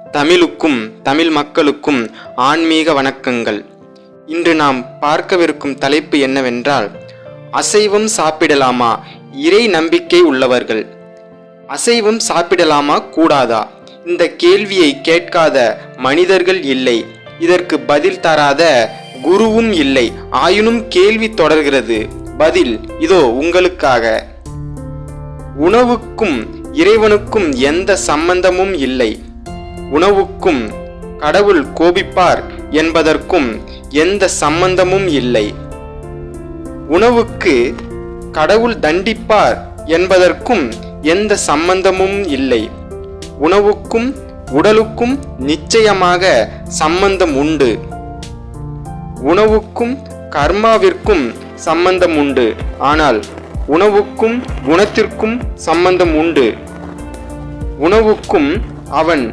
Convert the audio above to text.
தமிழுக்கும் தமிழ் மக்களுக்கும் ஆன்மீக வணக்கங்கள். இன்று நாம் பார்க்கவிருக்கும் தலைப்பு என்னவென்றால், அசைவம் சாப்பிடலாமா இறை நம்பிக்கை உள்ளவர்கள். அசைவம் சாப்பிடலாமா கூடாதா? இந்த கேள்வியை கேட்காத மனிதர்கள் இல்லை, இதற்கு பதில் தராத குருவும் இல்லை. ஆயினும் கேள்வி தொடர்கிறது. பதில் இதோ உங்களுக்காக. உணவுக்கும் இறைவனுக்கும் எந்த சம்பந்தமும் இல்லை. உணவுக்கும் கடவுள் கோபிப்பார் என்பதற்கும் எந்த சம்பந்தமும் இல்லை. உணவுக்கு கடவுள் தண்டிப்பார் என்பதற்கும் எந்த சம்பந்தமும் இல்லை. உணவுக்கும் உடலுக்கும் நிச்சயமாக சம்பந்தம் உண்டு. உணவுக்கும் கர்மாவிற்கும் சம்பந்தம் உண்டு. ஆனால் உணவுக்கும் குணத்திற்கும் சம்பந்தம் உண்டு. உணவுக்கும் அவன்